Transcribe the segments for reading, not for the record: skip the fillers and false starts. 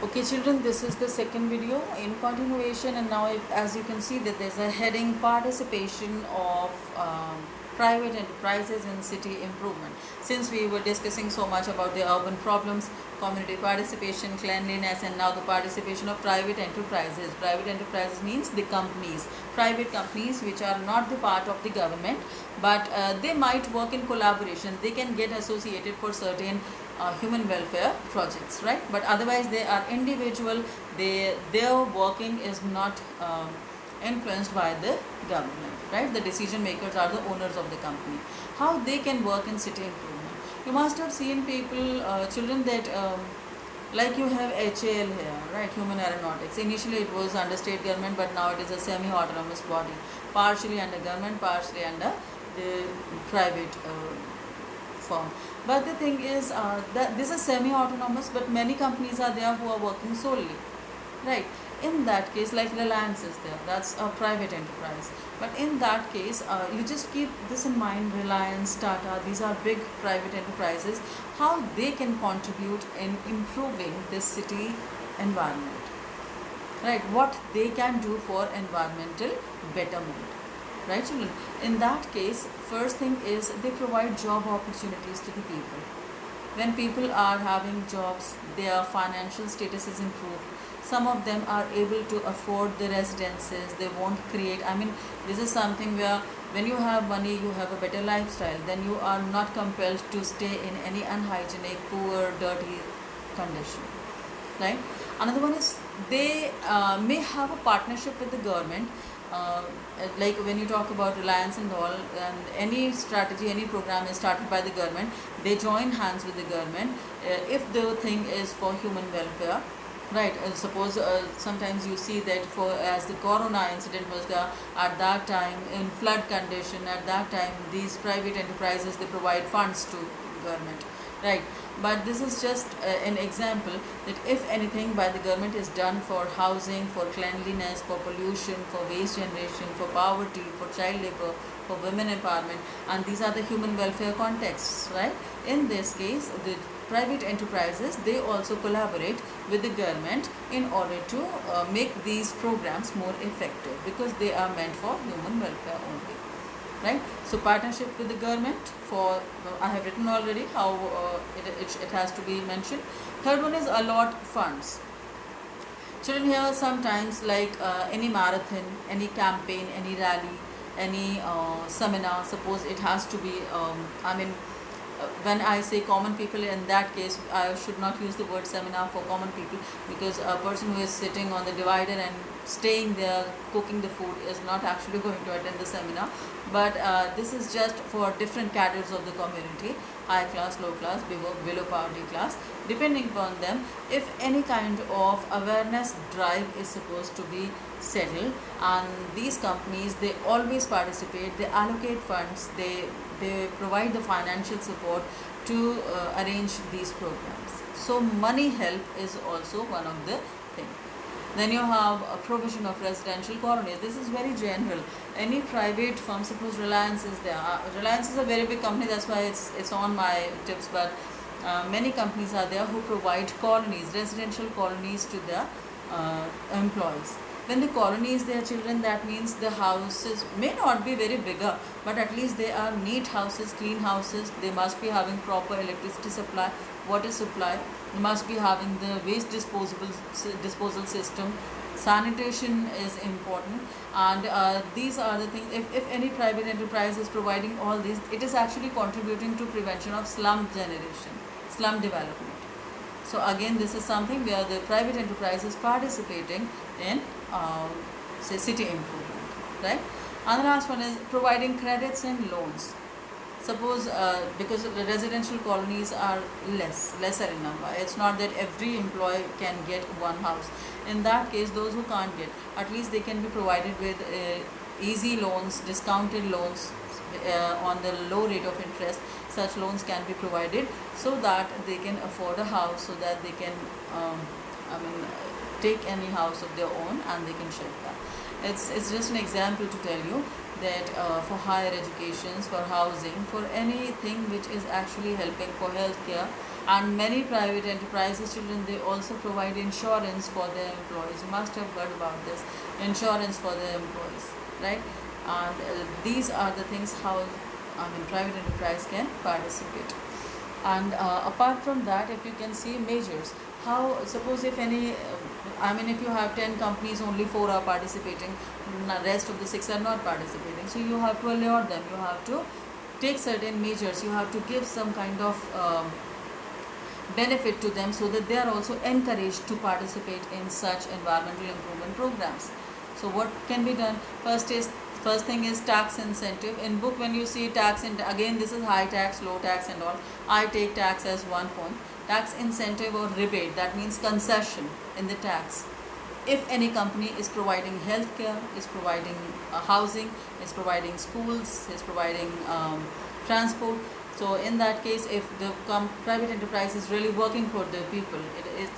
Okay children, this is the second video in continuation, and now as you can see that there's a heading participation of private enterprises in city improvement. Since we were discussing so much about the urban problems, community participation, cleanliness, and now the participation of private enterprises. Private enterprises means the companies, private companies which are not the part of the government, but they might work in collaboration. They can get associated for certain human welfare projects, right? But otherwise they are individual. Their working is not influenced by the government, right? The decision makers are the owners of the company. How they can work in city improvement? You must have seen people, children, that like you have HAL here, right? Human Aeronautics. Initially it was under state government, but now it is a semi-autonomous body, partially under government, partially under the private firm. But the thing is that this is semi-autonomous, but many companies are there who are working solely, right? In that case, like Reliance is there, that's a private enterprise. But in that case, you just keep this in mind: Reliance, Tata, these are big private enterprises. How they can contribute in improving this city environment, right? What they can do for environmental betterment, right children? In that case, first thing is they provide job opportunities to the people. When people are having jobs, their financial status is improved. Some of them are able to afford the residences. They won't create, I mean, this is something where when you have money, you have a better lifestyle, then you are not compelled to stay in any unhygienic, poor, dirty condition, right? Another one is they may have a partnership with the government. Like when you talk about Reliance and all, and any strategy, any program is started by the government, they join hands with the government if the thing is for human welfare, right? Suppose sometimes you see that for as the corona incident was there, at that time in flood condition, at that time these private enterprises, they provide funds to government, right? But this is just an example that if anything by the government is done for housing, for cleanliness, for pollution, for waste generation, for poverty, for child labor, for women empowerment, and these are the human welfare contexts, right? In this case, the private enterprises, they also collaborate with the government in order to make these programs more effective, because they are meant for human welfare only, right? So partnership with the government for, I have written already how it has to be mentioned. Third one is allot funds. Children, here sometimes like any marathon, any campaign, any rally, any seminar, suppose it has to be when I say common people, in that case I should not use the word seminar for common people, because a person who is sitting on the divider and staying there cooking the food is not actually going to attend the seminar. But this is just for different cadres of the community: high class, low class, below poverty class. Depending upon them, if any kind of awareness drive is supposed to be settled, and these companies, they always participate, they allocate funds, they provide the financial support to arrange these programs. So money help is also one of the things. Then you have a provision of residential colonies. This is very general. Any private firm, suppose Reliance is there. Reliance is a very big company, that's why it's on my tips. But many companies are there who provide colonies, residential colonies to their employees. When the colony is there, children, that means the houses may not be very bigger, but at least they are neat houses, clean houses. They must be having proper electricity supply, water supply. They must be having the waste disposal system. Sanitation is important, and these are the things. If any private enterprise is providing all these, it is actually contributing to prevention of slum generation, slum development. So again, this is something where the private enterprise is participating in say city improvement, right? And the last one is providing credits and loans. Suppose because the residential colonies are lesser in number, it's not that every employee can get one house. In that case, those who can't get, at least they can be provided with easy loans, discounted loans on the low rate of interest. Such loans can be provided so that they can afford a house, so that they can I mean take any house of their own and they can shift that. It's just an example to tell you that for higher educations, for housing, for anything which is actually helping for healthcare, And many private enterprises, children, they also provide insurance for their employees. You must have heard about this, insurance for their employees, right? And these are the things how private enterprise can participate. And apart from that, if you can see measures, how, suppose if any if you have 10 companies, only 4 are participating, the rest of the 6 are not participating, so you have to allure them, you have to take certain measures, you have to give some kind of benefit to them, so that they are also encouraged to participate in such environmental improvement programs. So what can be done? First thing is tax incentive. In book, when you see tax, and again this is high tax, low tax and all, I take tax as one point. Tax incentive or rebate, that means concession in the tax. If any company is providing healthcare, is providing housing, is providing schools, is providing transport, so in that case, if the private enterprise is really working for the people,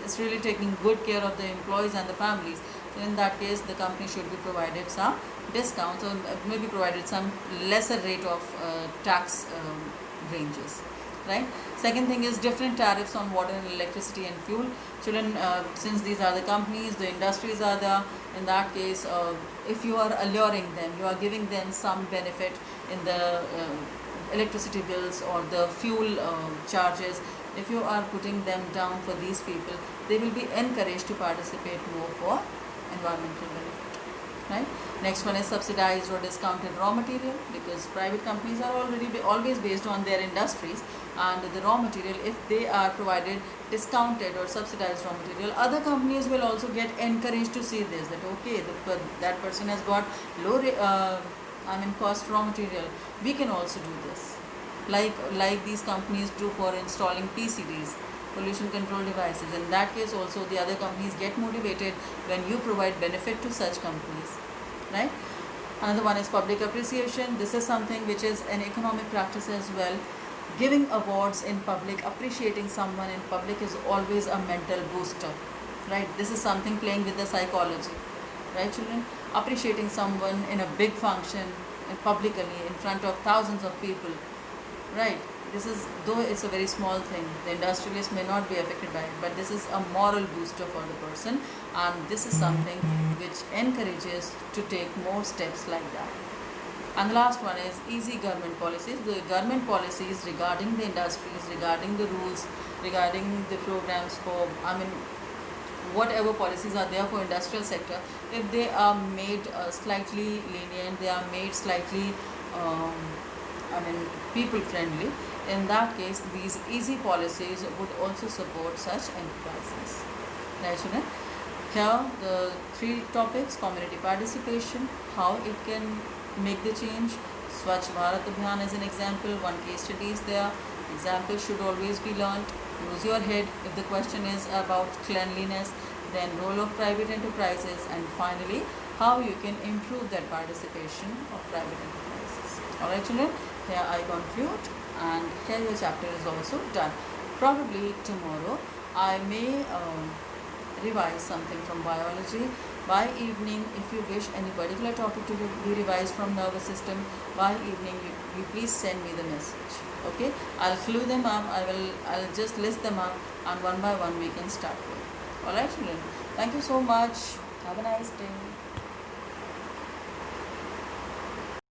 it's really taking good care of the employees and the families, so in that case the company should be provided some discounts, or maybe provided some lesser rate of tax ranges, right? Second thing is different tariffs on water and electricity and fuel. Children, since these are the companies, the industries are there, in that case, if you are alluring them, you are giving them some benefit in the electricity bills or the fuel charges, if you are putting them down for these people, they will be encouraged to participate more for environmental benefit, right? Next one is subsidized or discounted raw material, because private companies are always based on their industries, and the raw material, if they are provided discounted or subsidized raw material, other companies will also get encouraged to see this, that okay, that person has got low cost raw material, we can also do this, like these companies do for installing PCDs, pollution control devices. In that case also, the other companies get motivated when you provide benefit to such companies, right? Another one is public appreciation. This is something which is an economic practice as well. Giving awards in public, appreciating someone in public is always a mental booster, right? This is something playing with the psychology, right, children? Appreciating someone in a big function, publicly in front of thousands of people, right? This is, though it's a very small thing, the industrialist may not be affected by it, but this is a moral booster for the person, and this is something which encourages to take more steps like that. And the last one is easy government policies. The government policies regarding the industries, regarding the rules, regarding the programs for, whatever policies are there for industrial sector, if they are made slightly lenient, they are made slightly people friendly, in that case these easy policies would also support such enterprises, right, children? Here the 3 topics: community participation, how it can make the change; Swachh Bharat Abhiyan as an example, one case study is there, example should always be learnt, use your head if the question is about cleanliness, then role of private enterprises, and finally how you can improve that participation of private enterprises. Alright children, here I conclude, and here your chapter is also done. Probably tomorrow I may revise something from biology. By evening, if you wish any particular topic to be revised from nervous system, by evening you please send me the message. Okay, I'll clue them up, I'll just list them up, and one by one we can start with. Alright children, thank you so much. Have a nice day.